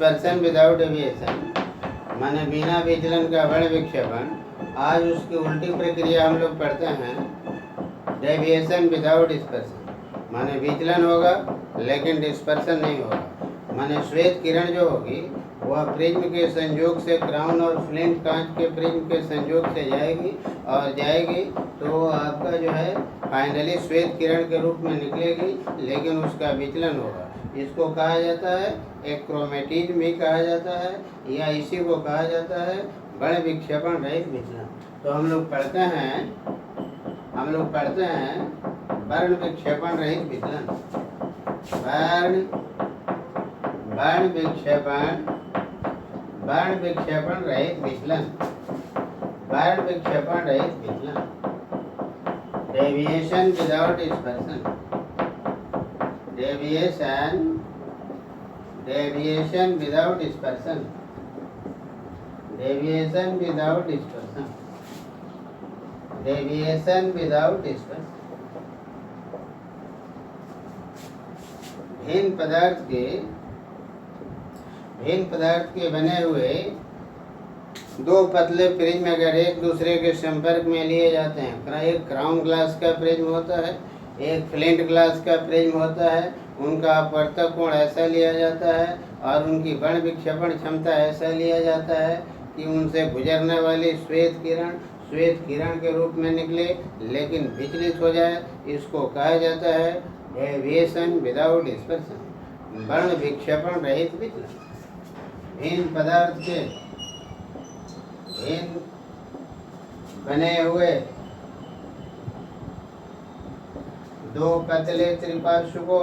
Dispersion without deviation माने बिना विचलन का बल विक्षेपण। आज उसकी उल्टी प्रक्रिया हम लोग पढ़ते हैं, डेविएशन विदाउट डिस्पर्सन माने विचलन होगा लेकिन डिस्पर्सन नहीं होगा। माने श्वेत किरण जो होगी वह प्रिज्म के संयोग से क्राउन और फ्लिंट कांच के प्रिज्म के संयोग से जाएगी तो आपका जो है फाइनली श्वेत किरण के रूप में निकलेगी, लेकिन उसका विचलन होगा। इसको कहा जाता है एक क्रोमेटिज्म भी कहा जाता है, या इसी को कहा जाता है बल विक्षेपण रहित विचलन। तो हम लोग पढ़ते हैं वर्ण विक्षेपण रहित विचलन। वर्ण विक्षेपण रहित विचलन। Deviation without dispersion. Deviation without dispersion. भिन्न पदार्थ के बने हुए दो पतले प्रिज्म अगर एक दूसरे के संपर्क में लिए जाते हैं, एक क्राउन ग्लास का प्रिज्म होता है, एक फ्लिंट ग्लास का प्रिज्म होता है, उनका अपवर्तक कोण ऐसा लिया जाता है और उनकी वर्ण विक्षेपण क्षमता ऐसा लिया जाता है कि उनसे गुजरने वाली श्वेत किरण के रूप में निकले लेकिन विचलित हो जाए। इसको कहा जाता है डेविएशन विदाउट डिस्पर्सन, वर्ण विक्षेपण रहित विचलन। भिन्न पदार्थ के बने हुए दो पतले त्रिपार्श्व को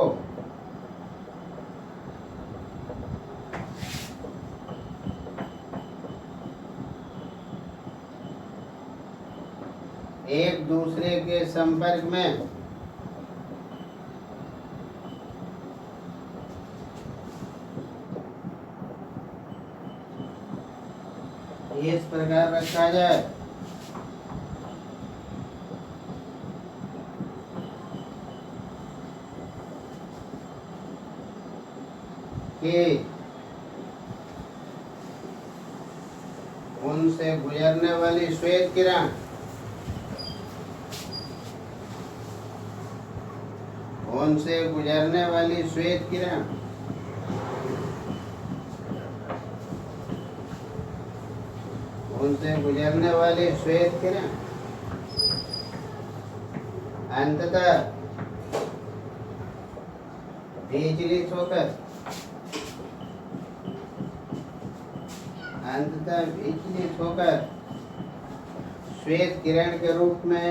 एक दूसरे के संपर्क में इस प्रकार रखा जाए कि उनसे गुजरने वाली श्वेत किरण अंततः विचलित होकर श्वेत किरण के रूप में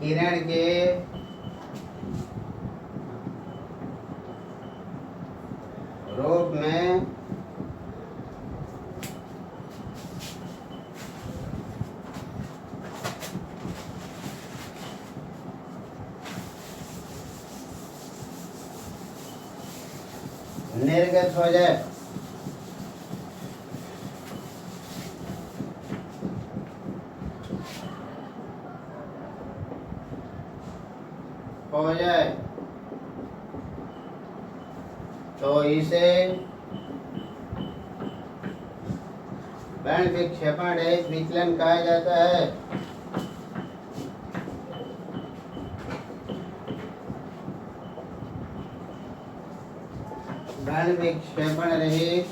किरण के रूप में निर्गत हो जाए। तो इसे वर्ण विक्षेपण रहित विचलन कहा जाता है। वर्ण विक्षेपण रहित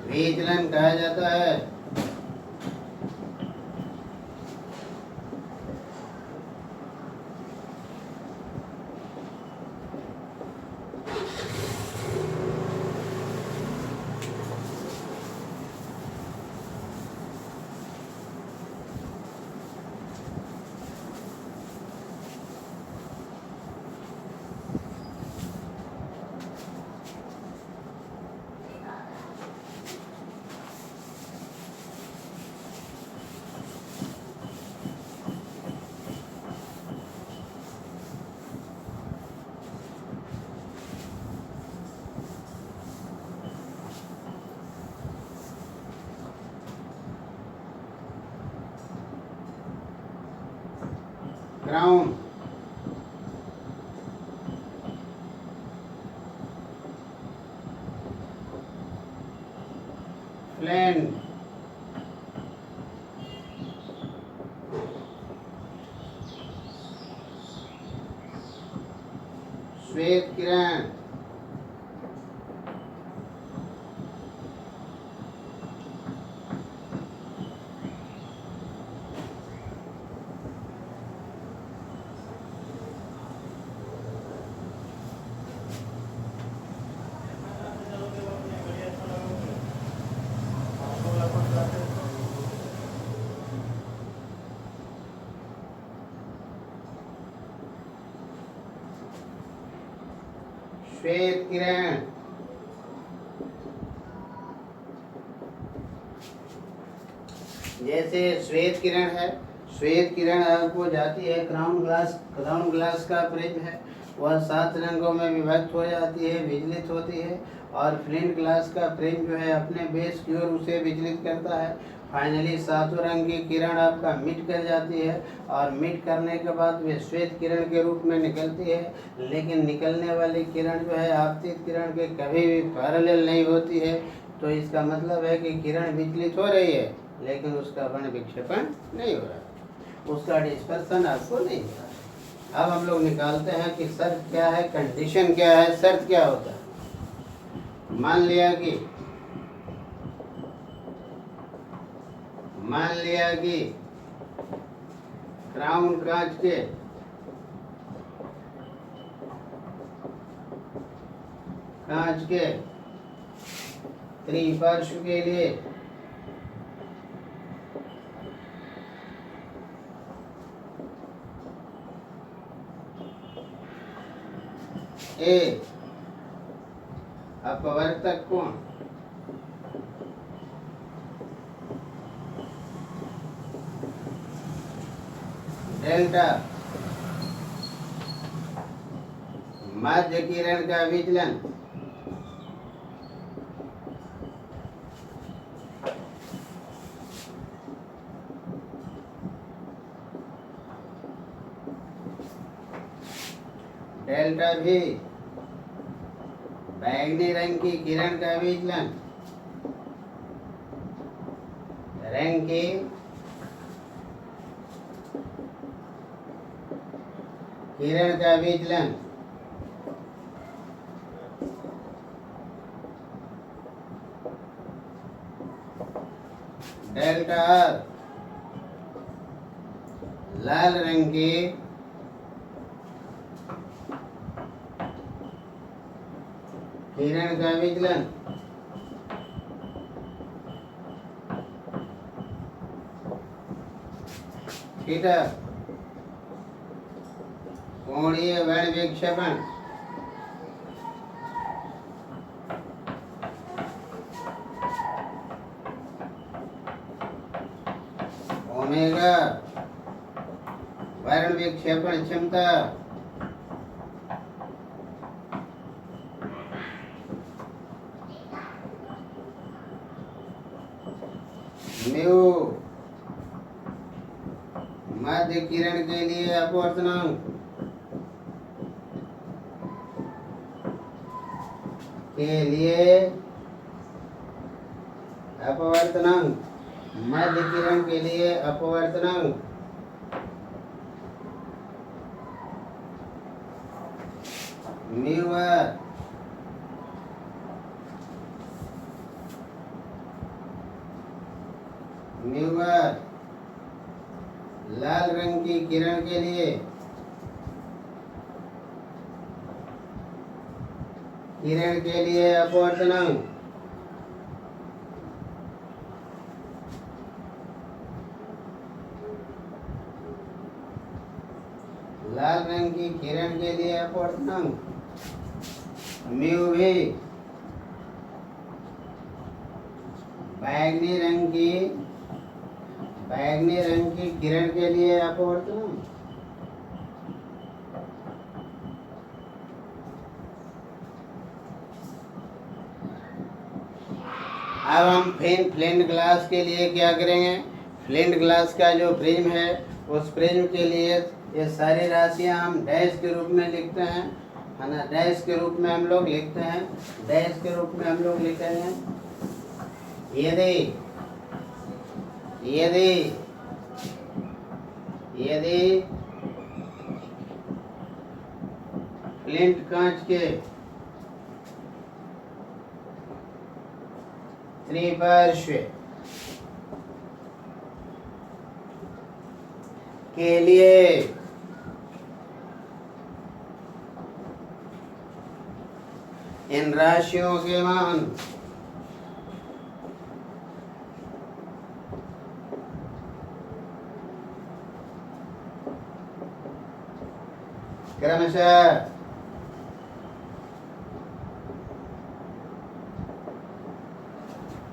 विचलन कहा जाता है। क्राउन फ्लेंड, श्वेत किरण, श्वेत किरण, जैसे श्वेत किरण है, श्वेत किरण आपको जाती है क्राउन ग्लास का प्रिज्म है, वह 7 रंगों में विभक्त हो जाती है, विचलित होती है। और फ्लिंट ग्लास का प्रिज्म जो है अपने बेस की ओर उसे विचलित करता है। फाइनली 7 रंग की किरण आपका मिट कर जाती है और मिट करने के बाद वे श्वेत किरण के रूप में निकलती है। लेकिन निकलने वाली किरण जो है आपतित किरण के कभी भी पैरेलल नहीं होती है। तो इसका मतलब है कि किरण विचलित हो रही है लेकिन उसका वर्ण विक्षेपण नहीं हो रहा, उसका डिस्पर्सन आपको नहीं हो रहा। अब हम लोग निकालते हैं कि शर्त क्या है, कंडीशन क्या है, शर्त क्या होता है। मान लिया कि क्राउन कांच के त्रिपार्श्व के लिए ए अपवर्तक कोण डेल्टा मध्य किरण का विचलन डेल्टा भी बैंगनी रंग की किरण का विचलन रंग की किरण का विचलन डेल्टा आर लाल रंग की किरण का विचलन थीटा कोणीय वर्ण विक्षेपण ओमेगा वर्ण विक्षेपण क्षमता म्यू मध्य किरण के लिए अपवर्तनांक मध्य किरण के लिए अपवर्तनांक म्यू आर लाल रंग की किरण के लिए अपवर्तनांक लाल रंग की किरण के लिए अपवर्तनांक म्यू भी बैंगनी रंग की किरण के लिए अपवर्तनांक अब हम फ्लिंट ग्लास के लिए क्या करेंगे। फ्लिंट ग्लास का जो प्रिज्म है उस प्रिज्म के लिए ये सारी राशियां हम डैश के रूप में लिखते हैं, है ना। डैश के रूप में हम लोग लिखते हैं, डैश के रूप में हम लोग लिखेंगे यदि यदि यदि प्लिंथ कांच के त्रिपार्श्व के लिए इन राशियों के मान क्रमशः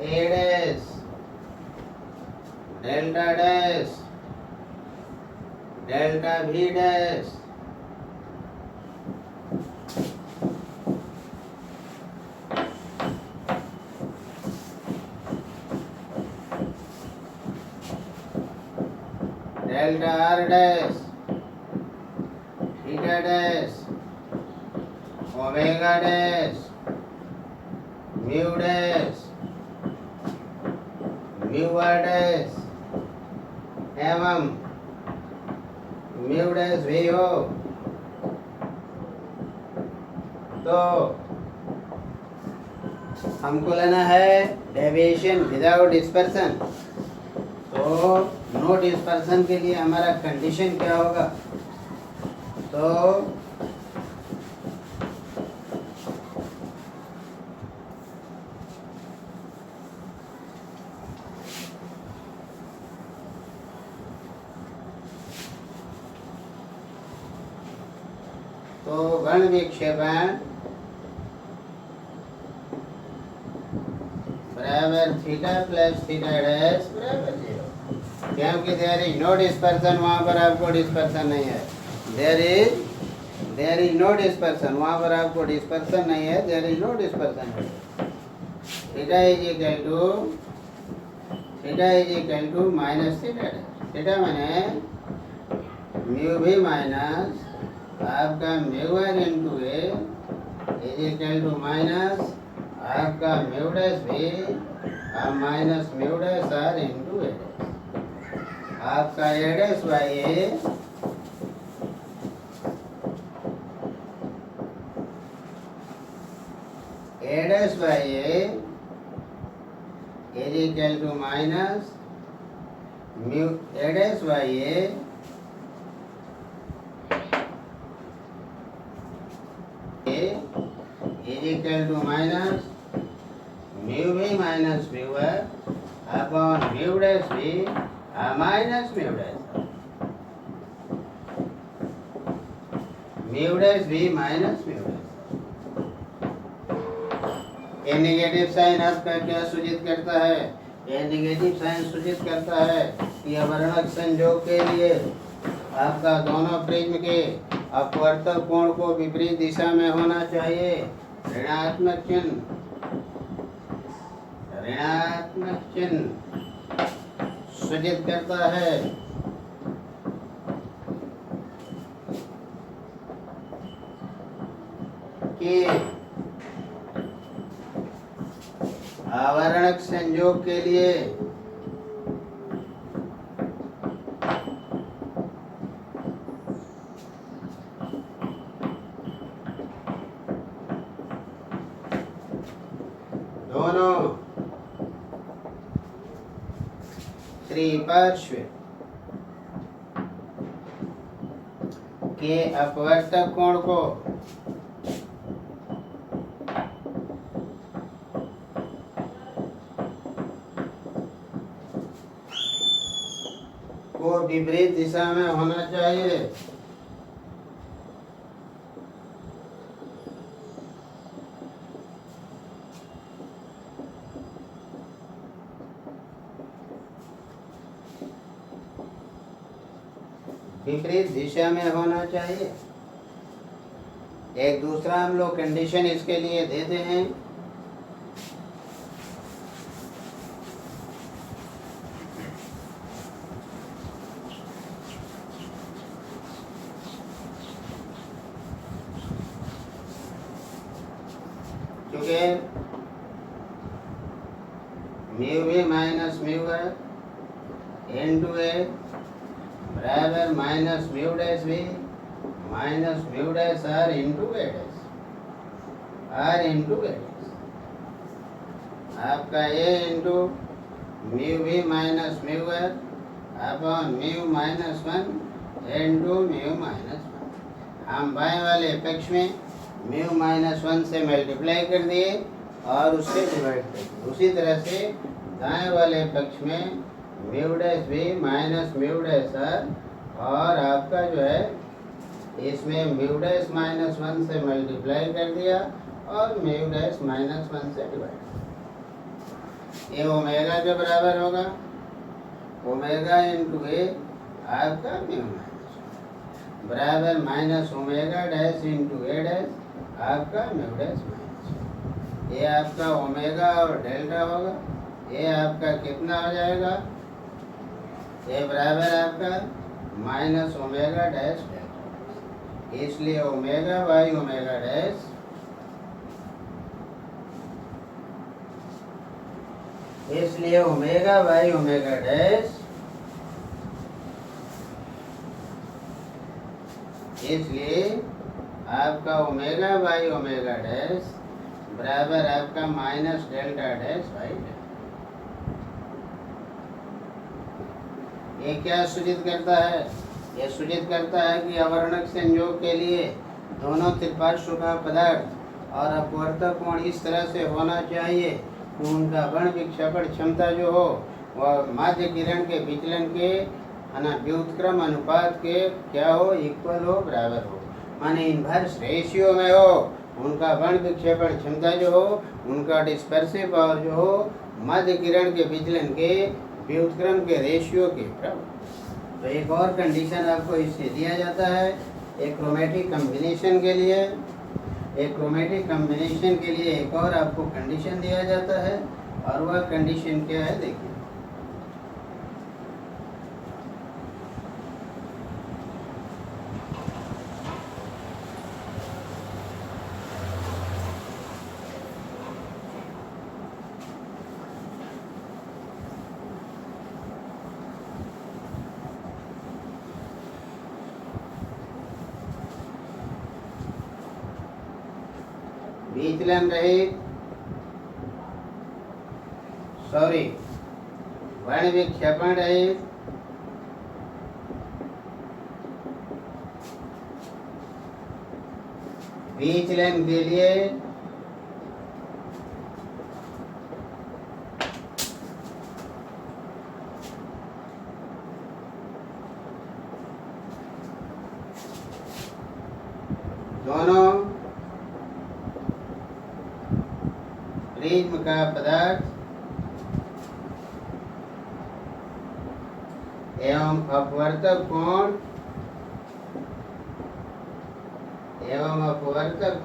A dash, delta dash, delta V dash, delta R dash, theta dash, omega dash, mu dash, mu r dash एवं mu dash भी हो तो हमको लेना है डेविएशन विदाउट डिस्पर्सन। तो नो डिस्पर्सन के लिए हमारा कंडीशन क्या होगा? तो गण विक्षेपण बराबर थीटा प्लस थीटा डैश बराबर 0, क्योंकि देयर इज नो डिस्पर्सन, वहाँ पर आपको डिस्पर्सन नहीं है। देयर इज नो डिस्पर्सन, वहाँ पर आपको डिस्पर्सन नहीं है, there is no dispersion. Theta is equal to minus theta dash. Theta माने म्यू भी माइनस आपका mu R into A is equal to minus आपका म्यू डैश भी minus mu dash R into A dash. आपका A dash by A dash by A is equal to minus mu A dash by A is equal to minus mu v minus mu r upon mu dash v minus mu dash mu dash v minus mu dash। ये negative sign आपका क्या सूचित करता है? ये negative sign सूचित करता है कि अवर्णक संयोग के लिए आपका दोनों प्रिज्म के अपवर्तक कोण को विपरीत दिशा में होना चाहिए। ऋणात्मक चिन्ह सूचित करता है कि आवरणक संयोग के लिए दोनों त्रिपार्श्व के अपवर्तक कोण को विपरीत दिशा में होना चाहिए। विपरीत दिशा में होना चाहिए। एक दूसरा हम लोग कंडीशन इसके लिए देते हैं। क्योंकि mu V minus mu R into A बराबर minus mu dash V minus mu dash R into A dash R into A dash आपका A into mu V minus mu R upon mu minus 1 into mu minus 1। हम बाएं वाले पक्ष में mu minus 1 से multiply कर दिए और उससे डिवाइड कर दिए। उसी तरह से दाएं वाले पक्ष में mu dash V minus mu dash R और आपका जो है इसमें म्यू डैश माइनस 1 से मल्टीप्लाई कर दिया और म्यू डैश माइनस 1 से डिवाइड। ये ओमेगा के बराबर होगा ओमेगा इनटू ए आपका म्यू माइनस बराबर minus omega dash into A dash आपका म्यू डैश माइनस। ये आपका ओमेगा और डेल्टा होगा। ये आपका कितना हो जाएगा? ये बराबर आपका माइनस ओमेगा डैश डेल्टा। इसलिए ओमेगा बाई ओमेगा डैश इसलिए ओमेगा बाई ओमेगा डैश इसलिए आपका ओमेगा बाई ओमेगा डैश बराबर आपका minus delta dash by delta. ये क्या सूचित करता है? ये सूचित करता है कि अवर्णक संयोग के लिए दोनों त्रिपार्श्व का पदार्थ और अपवर्तक कोण इस तरह से होना चाहिए कि उनका वर्ण विक्षेपण क्षमता जो हो वह माध्य किरण के विचलन के व्युत्क्रम अनुपात के क्या हो? इक्वल हो, बराबर हो, माने इनवर्स रेशियो में हो। उनका वर्ण विक्षेपण क्षमता जो हो उनका डिस्पर्सिव पावर जो हो माध्य किरण के विचलन के व्युत्क्रम के रेशियो के बराबर। तो एक और कंडीशन आपको इससे दिया जाता है एक क्रोमेटिक कॉम्बिनेशन के लिए। एक क्रोमेटिक कॉम्बिनेशन के लिए एक और आपको कंडीशन दिया जाता है और वह कंडीशन क्या है देखिए। विचलन रहित वर्ण विक्षेपण रहित विचलन के लिए दोनों प्रिज्म का पदार्थ एवं अपवर्तक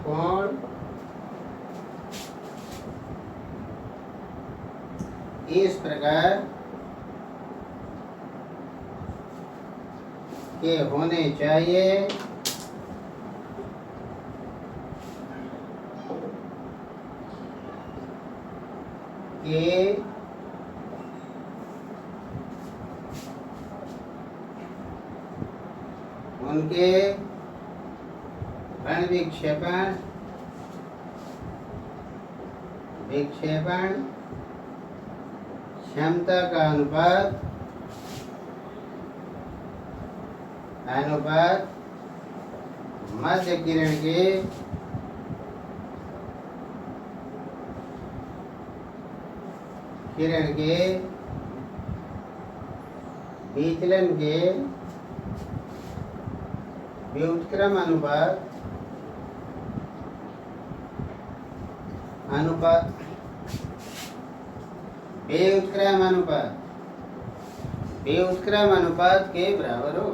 कोण इस प्रकार के होने चाहिए कि उनके वर्ण विक्षेपण क्षमता का अनुपात मध्य किरण के विचलन के व्युत्क्रम अनुपात व्युत्क्रम अनुपात के बराबर हो।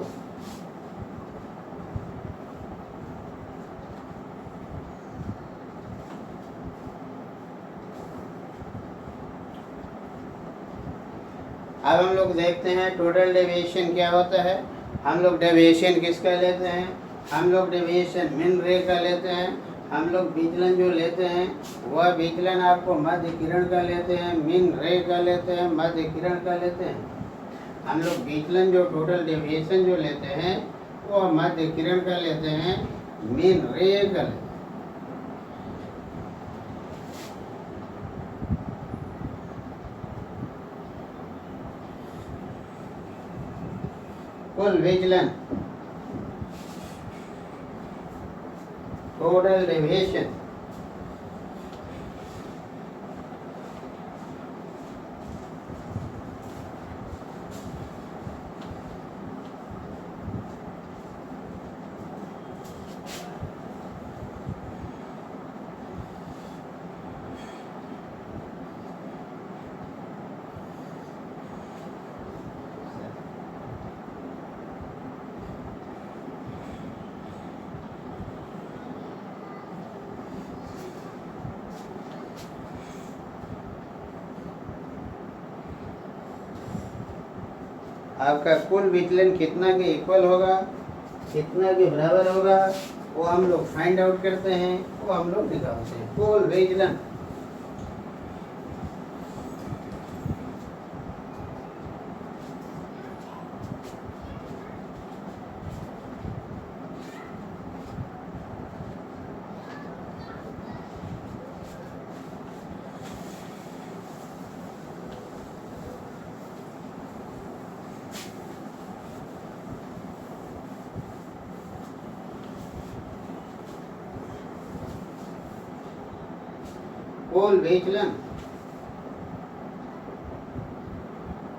अब हम लोग देखते हैं टोटल डेविएशन क्या होता है। हम लोग डेविएशन किसका लेते हैं? हम लोग डेविएशन मीन रे का लेते हैं। हम लोग विचलन जो लेते हैं वह विचलन आपको मध्य किरण का लेते हैं, मीन रे का लेते हैं, मध्य किरण का लेते हैं। हम लोग विचलन जो टोटल डेविएशन जो लेते हैं वो मध्य किरण का लेते हैं, मीन रे का लेते हैं। कुल विचलन टोटल डेविएशन आपका कुल विचलन कितना के इक्वल होगा, कितना के बराबर होगा, वो हम लोग फाइंड आउट करते हैं, वो हम लोग निकालते हैं। कुल विचलन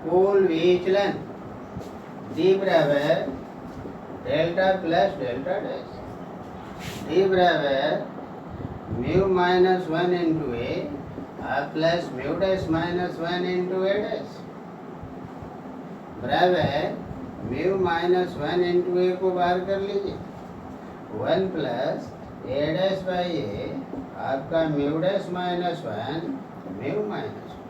कुल विचलन डी बराबर delta plus delta dash, D बराबर mu minus 1 into A plus mu dash minus 1 into A dash बराबर म्यू माइनस 1 इंटू ए को बाहर कर लीजिए, 1 plus A dash by A आपका mu dash minus 1 mu minus 1।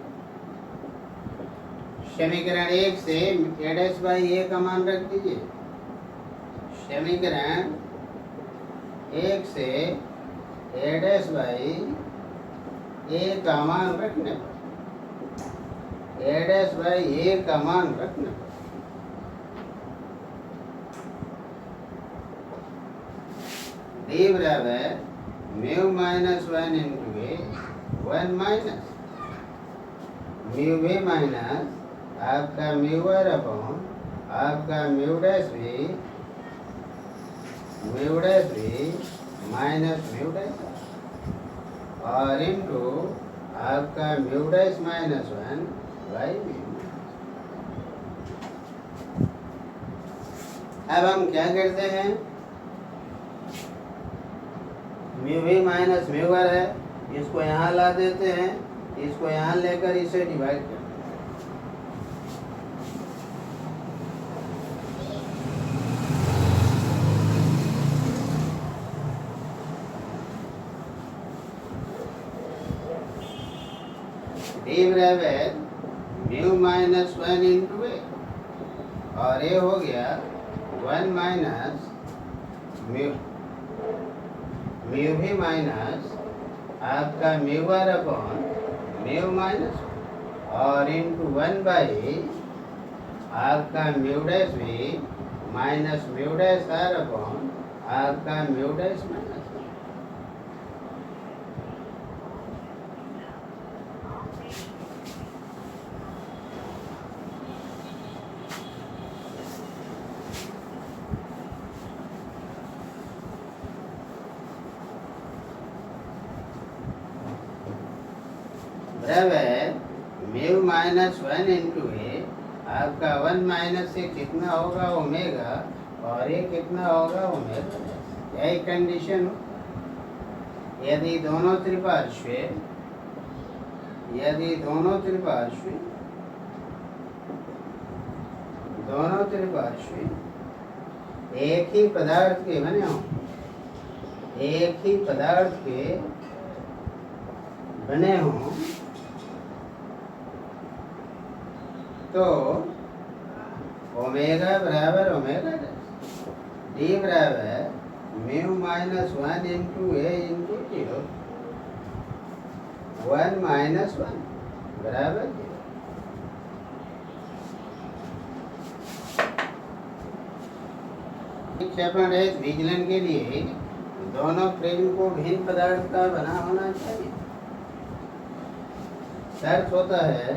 समीकरण 1 से ए डैश बाई ए का मान रख दीजिए। समीकरण 1 से ए डैश बाई ए का मान रखने पर, ए डैश बाई ए का मान रखने पर डी बराबर mu minus 1 into A 1 minus mu B minus आपका म्यू आर अपॉन आपका mu dash B minus mu dash और इंटू आपका mu dash minus 1 by mu. अब हम क्या करते हैं, म्यू भी माइनस म्यू आर है, इसको यहाँ ला देते हैं, इसको यहाँ लेकर इसे डिवाइड करते हैं। डी बराबर म्यू माइनस 1 इंटू ए और ए हो गया 1 माइनस म्यू म्यू भी माइनस आपका mu R upon mu minus और इंटू 1 बाई आपका म्यू डैश भी minus mu dash R upon आपका म्यू डैश माइनस। बराबर म्यू माइनस 1 इंटू ए आपका 1 माइनस से कितना होगा ओमेगा और ये कितना होगा ओमेगा, यही कंडीशन हो। यदि दोनों त्रिपार्श्व एक ही पदार्थ के बने हों, एक ही पदार्थ के बने हों तो ओमेगा बराबर ओमेगा डैश, डी बराबर mu minus 1 into A into 0, 1 minus 1 बराबर 0। विक्षेपण रहित विचलन के लिए दोनों प्रिज्म को भिन्न पदार्थ का बना होना चाहिए। शर्त होता है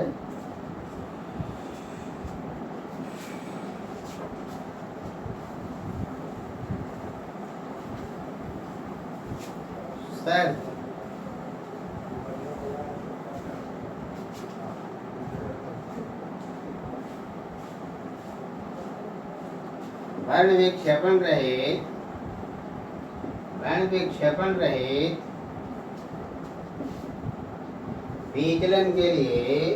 वर्ण विक्षेपण रहित विचलन के लिए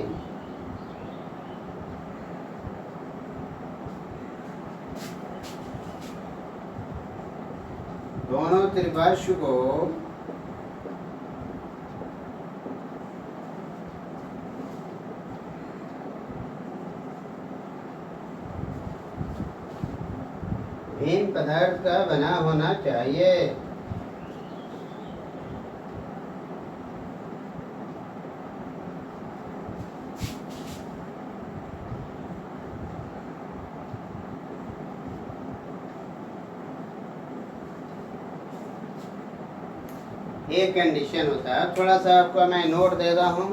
दोनों त्रिपार्श्व को भिन्न पदार्थ का बना होना चाहिए। एक कंडीशन होता है, थोड़ा सा आपको मैं नोट देता हूँ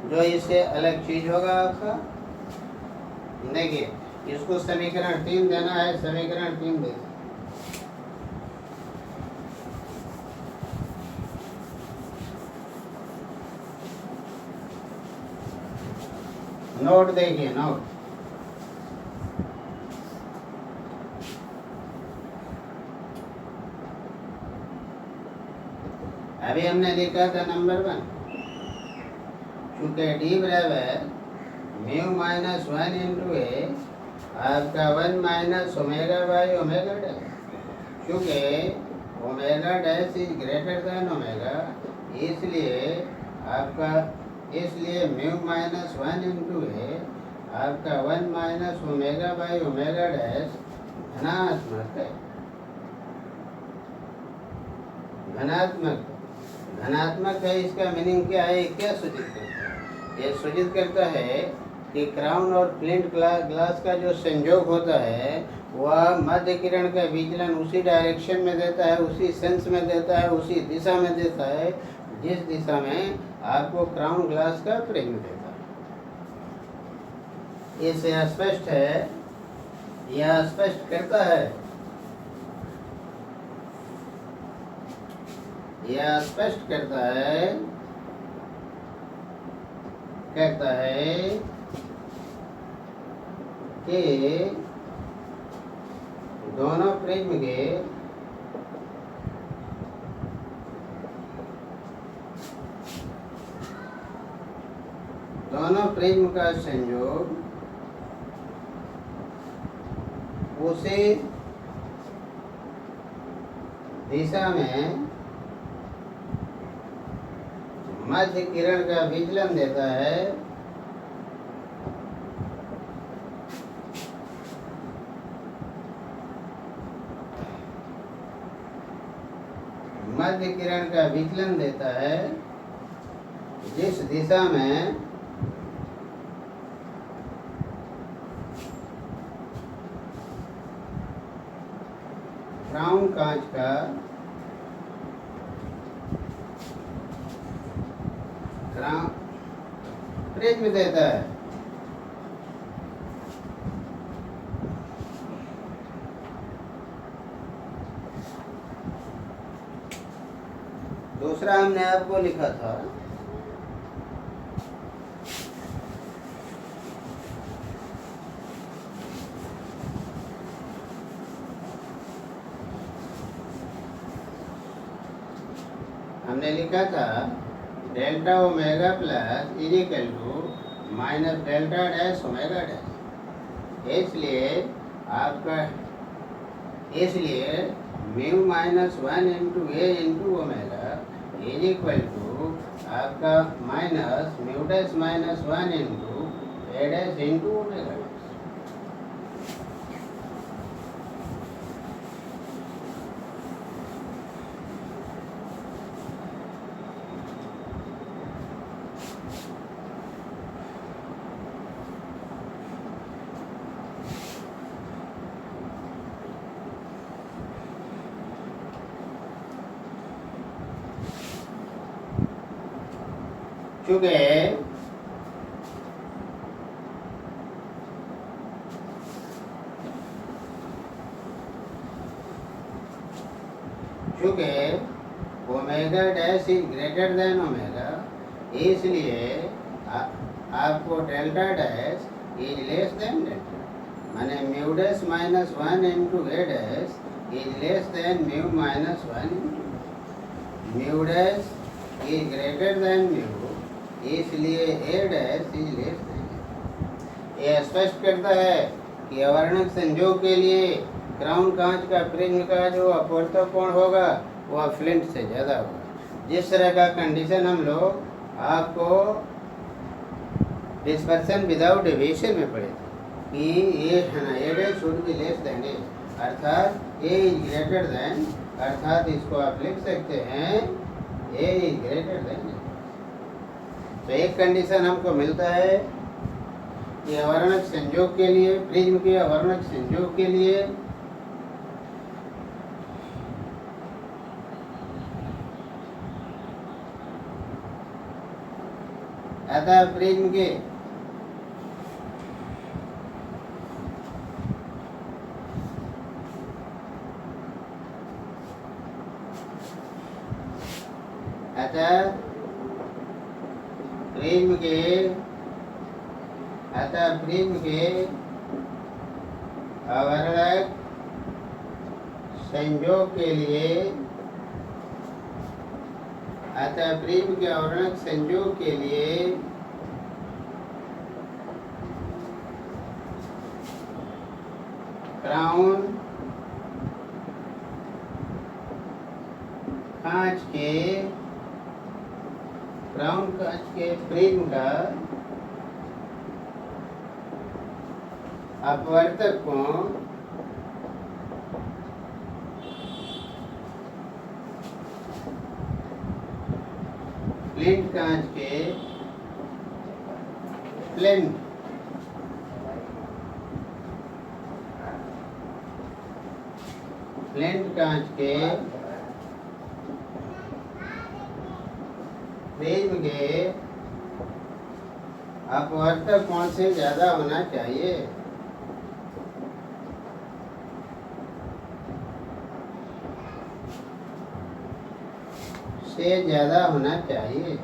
जो इससे अलग चीज होगा आपका। देखिए, इसको समीकरण 3 देना है, समीकरण 3 दे नोट देखिए, नोट अभी हमने लिखा था नंबर 1, चूंकि डी बराबर म्यू माइनस 1 इंटू ए आपका 1 minus omega by omega dash, चूंकि omega dash is greater than omega, इसलिए म्यू माइनस 1 इंटू ए आपका 1 minus omega by omega dash धनात्मक है। धनात्मक है, इसका मीनिंग क्या है, क्या सूचित करता है? ये सूचित करता है कि क्राउन और फ्लिंट ग्लास का जो संयोग होता है वह मध्य किरण का विचलन उसी डायरेक्शन में देता है, उसी सेंस में देता है, उसी दिशा में देता है जिस दिशा में आपको क्राउन ग्लास का प्रिज्म देता है। इससे स्पष्ट है, यह स्पष्ट करता है, यह स्पष्ट कहता है कि दोनों प्रिज्म का संयोग उसी दिशा में मध्य किरण का विचलन देता है, मध्य किरण का विचलन देता है जिस दिशा में क्राउन कांच का प्रिज्म देता है। दूसरा हमने आपको लिखा था delta omega plus is equal to minus delta dash omega dash. इसलिए mu minus 1 into A into omega is equal to आपका minus mu dash minus 1 into A dash into omega. चूँकि omega dash is greater than omega, इसलिए आपको delta dash is less than delta, माने mu dash minus 1 into A dash is less than mu minus 1 into mu dash is greater then mu, इसलिए ए dash is less then. यह स्पष्ट करता है कि अवर्णक संयोग के लिए क्राउन कांच का प्रिज्म का जो अपवर्तक कोण होगा वह फ्लिंट से ज़्यादा होगा। जिस तरह का कंडीशन हम लोग आपको डिस्पर्सन विदाउट डेविएशन में पढ़े थे कि ये है ना, A dash should be less than A, अर्थात ए इज ग्रेटर देन, अर्थात इसको आप लिख सकते हैं ए इज ग्रेटर देन ए। तो एक कंडीशन हमको मिलता है कि अवर्णक संयोग के लिए, प्रिज्म के अवर्णक संयोग के लिए अतः प्रिज्म के प्रिज्म के अवर्णक संयोग के लिए, अतः प्रिज्म के अवर्णक संयोग के लिए क्राउन कांच के प्रिज्म का अपवर्तक कोण फ्लिंट कांच के फ्लिंट कांच के प्रिज्म के अपवर्तक कोण से ज़्यादा होना चाहिए। से ज़्यादा होना चाहिए।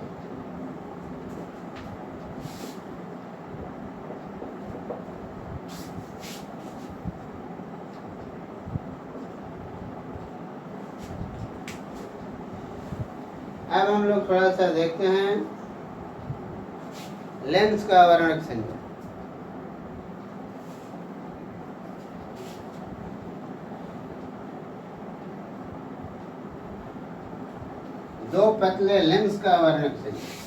अब हम लोग थोड़ा सा देखते हैं लेंस का अवर्णक संयोग। दो पतले लेंस का अवर्णक संयोग।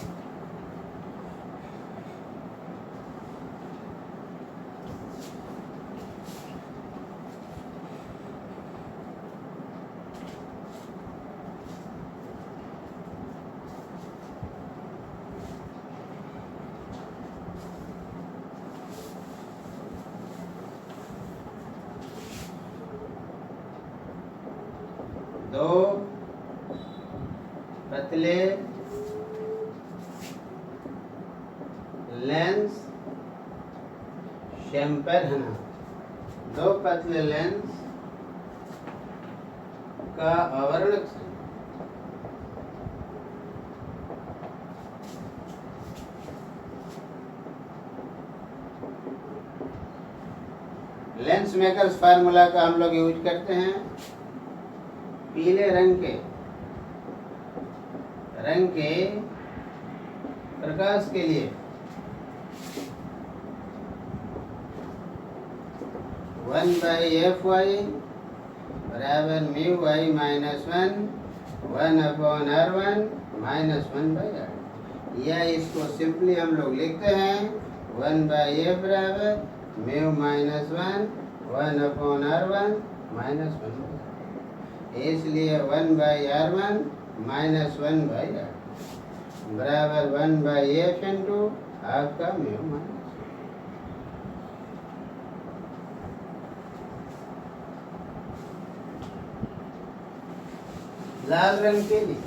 दो पतले लेंस शैम्पर है ना, दो पतले लेंस का अवर्णक संयोग। लेंस मेकर्स फार्मूला का हम लोग यूज करते हैं पीले रंग के प्रकाश के लिए 1/fy बराबर mu y minus 1/r1 minus 1/r, या इसको सिंपली हम लोग लिखते हैं 1/f बराबर mu minus 1/r1 minus 1/r, इसलिए 1/r1 माइनस 1/r बराबर 1/f इंटू आपका म्यू माइनस। लाल रंग के लिए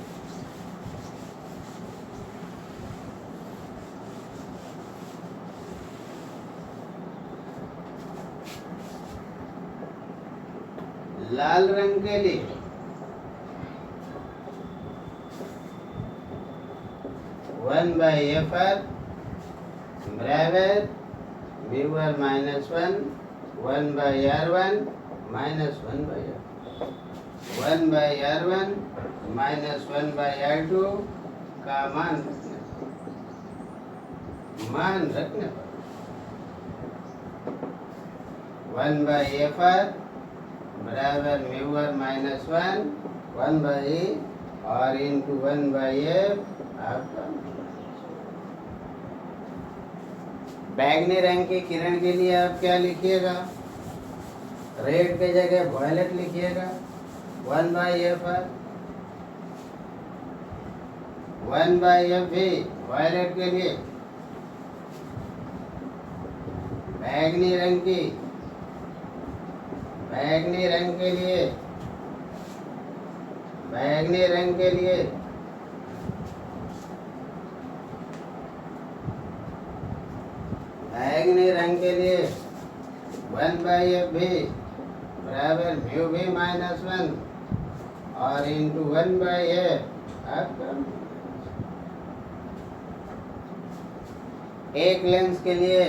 लाल रंग के लिए वन बाई एफ आर बराबर mu R minus one by R one minus one by one by R one minus one by R two का मान रखने पर वन बाई एफ आर बराबर mu R minus one by R into one by F आपका। बैगनी रंग की किरण के लिए आप क्या लिखिएगा? रेड के जगह वॉयलेट लिखिएगा। One by F are one by F भी वॉयलेट के लिए बैगनी रंग के लिए बैगनी रंग के लिए बैगनी रंग के लिए वन बाई एफ भी बराबर म्यू भी माइनस वन और इंटू वन बाई एफ आपका। एक लेंस के लिए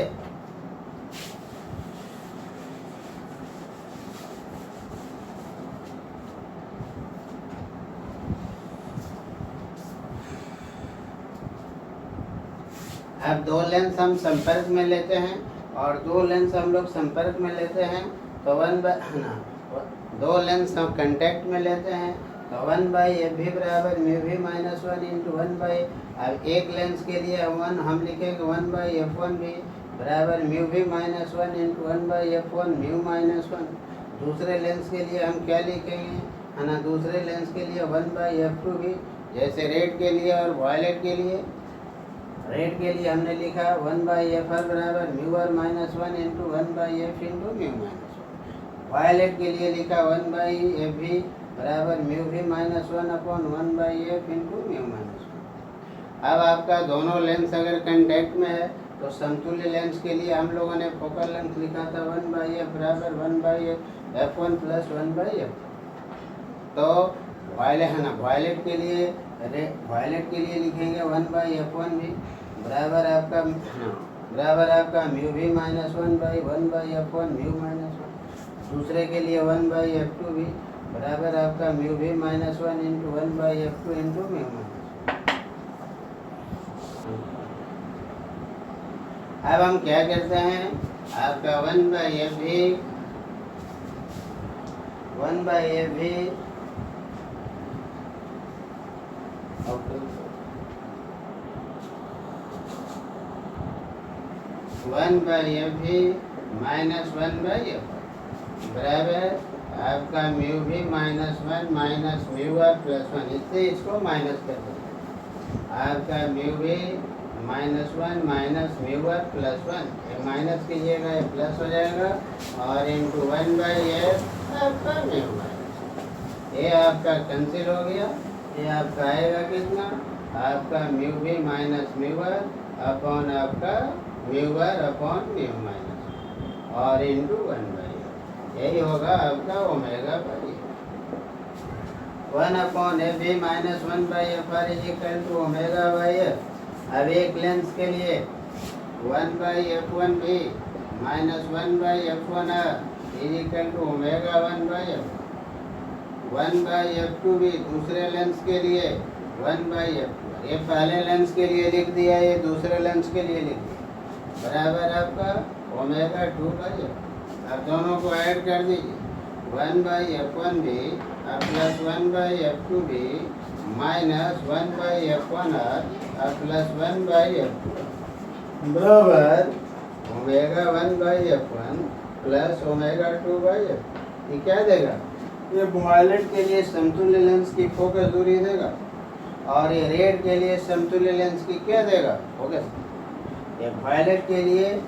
अब दो लेंस हम संपर्क में लेते हैं और दो लेंस हम लोग संपर्क में लेते हैं तो दो लेंस हम कांटेक्ट में लेते हैं तो वन बाई एफ भी बराबर म्यू भी minus one into one by. अब एक लेंस के लिए हम लिखेंगे वन बाई एफ वन भी बराबर म्यू भी minus one into one by F one mu minus one. दूसरे लेंस के लिए हम क्या लिखेंगे है ना? दूसरे लेंस के लिए वन बाई एफ टू भी, जैसे रेड के लिए और वॉयलेट के लिए। रेड के लिए हमने लिखा वन बाई एफ आर बराबर mu R minus one into one by F into mu minus one. Violet के लिए लिखा वन बाई एफ भी बराबर म्यू भी minus one upon one by F into mu minus one. अब आपका दोनों लेंस अगर कंटेक्ट में है तो समतुल्य लेंस के लिए हम लोगों ने फोकल लेंथ लिखा था वन बाई एफ बराबर one by F one plus one by F. तो वायलेट है ना, वायलेट के लिए लिखेंगे वन बाई एफ वन भी बराबर आपका म्यू भी minus one by F one mu minus one. दूसरे के लिए वन बाई एफ टू भी बराबर आपका म्यू भी minus one into one by F two into mu minus. अब हम क्या करते हैं, आपका वन बाई एफ भी वन बाई एफ भी माइनस वन बाई एफ बराबर आपका म्यू भी minus one minus mu R plus one. इससे इसको माइनस कर देंगे। आपका म्यू भी minus one minus mu R plus one, ये माइनस कीजिएगा ये प्लस हो जाएगा और इंटू वन बाई एफ आपका म्यू माइनस। ये आपका कैंसिल हो गया। ये आपका आएगा कितना, आपका म्यू भी माइनस म्यू आर अपॉन आपका mu R upon mu minus और इंटू वन बाई एफ। यही होगा आपका omega by one upon F भी minus one by F R is equal to omega by F. अब एक लेंस के लिए वन बाई एफ वन भी minus one by F one R is equal to omega one by F. One by F two भी दूसरे lens के लिए one by F to, ये पहले लेंस के लिए लिख दिया, ये दूसरे लेंस के लिए लिख दिया बराबर आपका ओमेगा टू बाई एफ। अब दोनों को ऐड कर दीजिए वन बाई एफ वन भी plus one by F two भी minus one by F one R plus one by F two बराबर omega one by F one plus omega two by F. ये क्या देगा, ये violet के लिए समतुल्य लेंस की फोकस दूरी देगा और ये रेड के लिए समतुल्य लेंस की क्या देगा, फोकस। ये वायलेट के लिए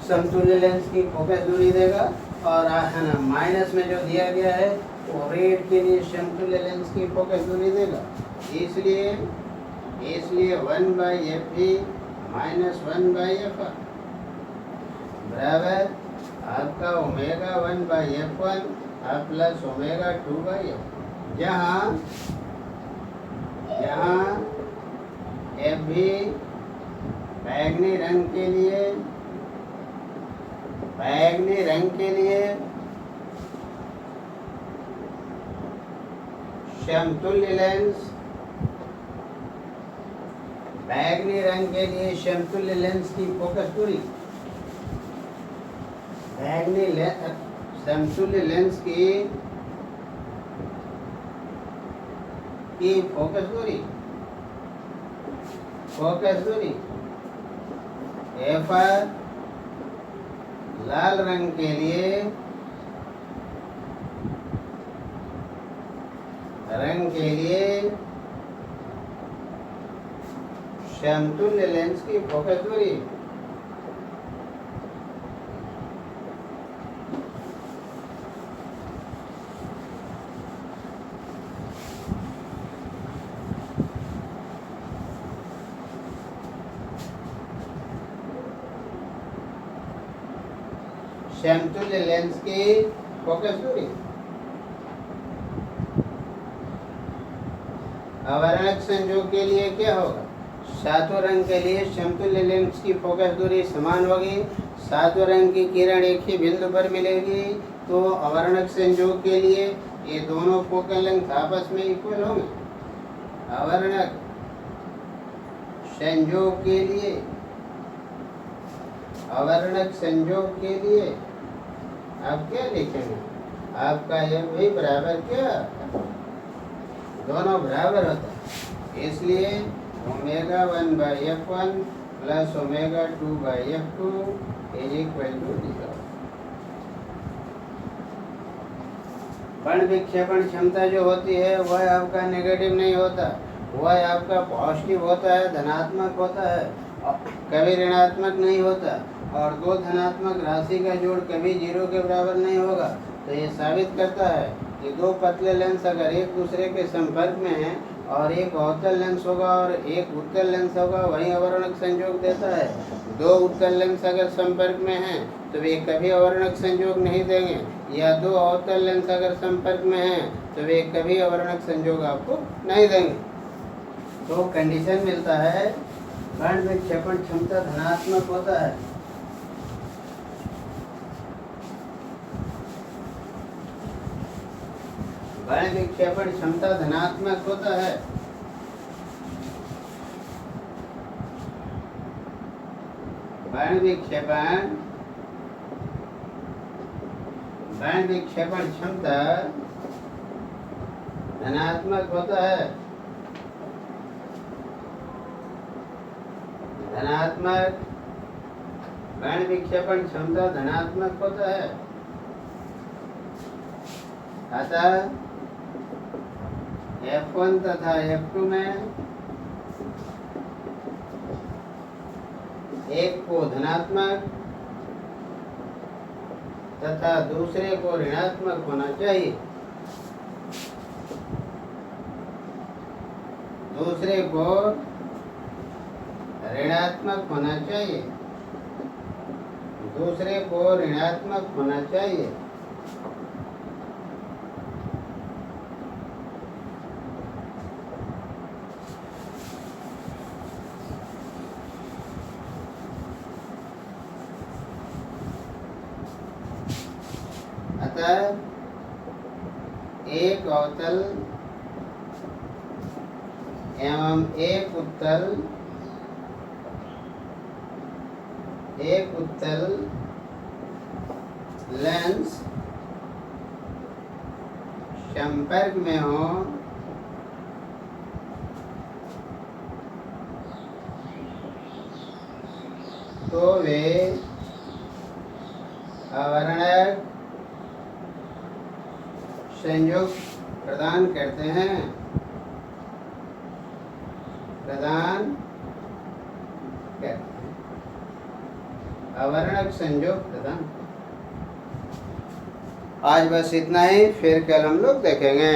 समतुल्य लेंस की फोकस दूरी देगा और है ना माइनस में जो दिया गया है वो रेड के लिए समतुल्य लेंस की फोकस दूरी देगा। इसलिए वन बाई एफ भी माइनस वन बाई एफ बराबर आपका omega one by F one अब प्लस ओमेगा 2/f, जहाँ एफ भी बैगनी रंग के लिए समतुल्य लेंस, बैगनी रंग के लिए समतुल्य लेंस की फोकस दूरी, समतुल्य लेंस की फोकस दूरी एफआर लाल रंग के लिए समतुल्य लेंस की फोकस दूरी समतुल्य लेंस की फोकस दूरी अवर्णक संयोग के लिए क्या होगा? सातों रंग के लिए समतुल्य लेंस की फोकस दूरी समान होगी। सातों रंग की किरण एक ही बिंदु पर मिलेगी, तो अवर्णक संयोग के लिए ये दोनों फोकल लेंथ आपस में इक्वल होंगे। अवर्णक संयोग के लिए आप क्या लिखेंगे? आपका ये भी बराबर क्या, दोनों बराबर होता है, इसलिए omega 1/f1 plus omega 2/f2 is equal to 0। बल विक्षेपण क्षमता जो होती है वह आपका नेगेटिव नहीं होता, वह आपका पॉजिटिव होता है, धनात्मक होता है, कभी ऋणात्मक नहीं होता। और दो धनात्मक राशि का जोड़ कभी 0 के बराबर नहीं होगा। तो ये साबित करता है कि दो पतले लेंस अगर एक दूसरे के संपर्क में हैं और एक अवतल लेंस होगा और एक उत्तल लेंस होगा, वही अवर्णक संयोग देता है। दो उत्तल लेंस अगर संपर्क में हैं तो वे कभी अवर्णक संयोग नहीं देंगे, या दो अवतल लेंस अगर संपर्क में हैं तो वे कभी अवर्णक संयोग आपको नहीं देंगे। तो कंडीशन मिलता है बल विक्षेपण क्षमता धनात्मक होता है। बल विक्षेपण क्षमता धनात्मक होता है। बल विक्षेपण क्षमता धनात्मक होता है। बल विक्षेपण क्षमता धनात्मक होता है। अतः F1 तथा F2 में एक को धनात्मक तथा दूसरे को ऋणात्मक होना चाहिए। अतः एक अवतल एवं एक उत्तल लेंस संपर्क में हो तो वे अवर्णक संयोग प्रदान करते हैं। अवर्णक संयोग प्रदान। आज बस इतना ही, फिर कल हम लोग देखेंगे।